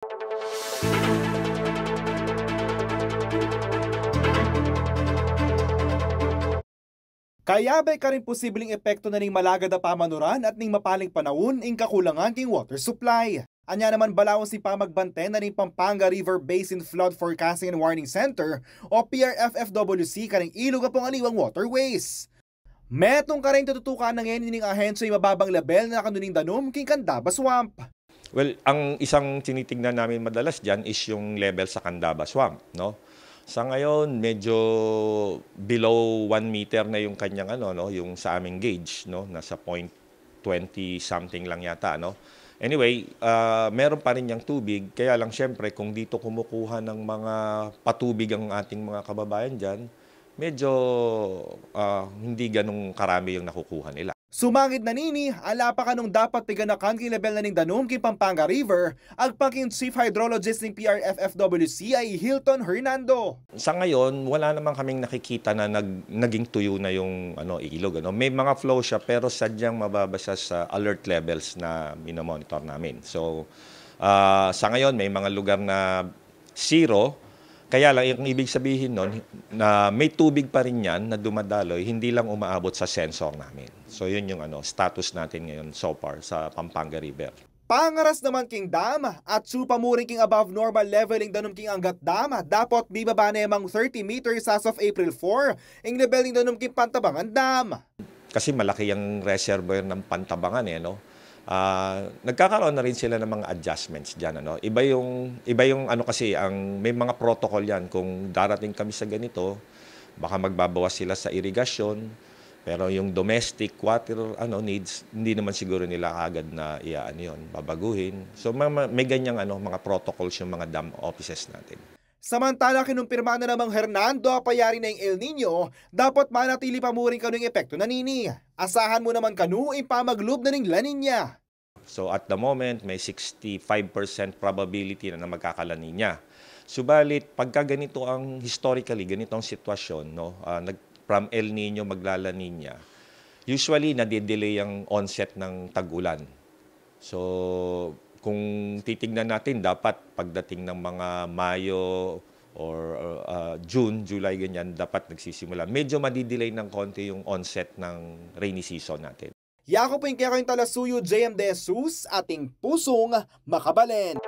Kaya ba'y ka rin posibleng epekto na ning malagad na pamanuran at ning mapaling panahon ing kakulangan king water supply. Anya naman balawon si pamagbante na ning Pampanga River Basin Flood Forecasting and Warning Center o PRFFWC kaning ilog apong aliwang waterways. Metong ka rin tututukan ng ngayon ning ahensya yung mababang level na kanuning danom king Candaba Swamp. Well, ang isang tinitingnan namin madalas dyan is yung level sa Candaba Swamp, no? Sa ngayon, medyo below 1 meter na yung kanyang yung sa aming gauge, no? Nasa 0.20 something lang yata, no? Anyway, meron pa rin yung tubig, kaya lang syempre kung dito kumukuha ng mga patubig ang ating mga kababayan diyan, medyo hindi ganung karami yung nakukuha nila. Sumangit na nini, ala pa kanong dapat piganakan king level na ning danom king Pampanga River, agpaking Chief Hydrologist ng PRFFWC ay Hilton Hernando. Sa ngayon, wala namang kaming nakikita na naging tuyo na yung ilog. May mga flow siya pero sadyang mababasa sa alert levels na minomonitor namin. So, sa ngayon, may mga lugar na zero. Kaya lang, yung ibig sabihin nun, na may tubig pa rin yan na dumadaloy, hindi lang umaabot sa sensor namin. So yun yung status natin ngayon so far sa Pampanga River. Pangaras naman king dam at supamuring king above normal leveling danom king Angat Dam, dapat bibaba na yamang 30 meters as of April 4, ing leveling danom king Pantabangan Dam. Kasi malaki yung reservoir ng Pantabangan nagkakaroon na rin sila ng mga adjustments diyan Iba yung kasi may mga protocol yan kung darating kami sa ganito, baka magbabawas sila sa irigasyon, pero yung domestic water needs hindi naman siguro nila agad na babaguhin. So may ganyang mga protocols yung mga dam offices natin. Samantala kinumpirma na namang Hernando payari na yung El Nino, dapat manatili pa mo rin kanong epekto na nini. Asahan mo naman kanu ipamaglob na ning La Nina. So at the moment, may 65% probability na magkaka-La Nina. Subalit, pagka ganito ang historically, ganito ang sitwasyon, from El Nino magla-La Nina, usually nade-delay ang onset ng tag-ulan. So kung titignan natin, dapat pagdating ng mga Mayo or June, July, ganyan, dapat nagsisimula. Medyo madidelay ng konti yung onset ng rainy season natin. Yako po yung kaya kayong talasuyo, JM De Jesus, ating pusong makabalen.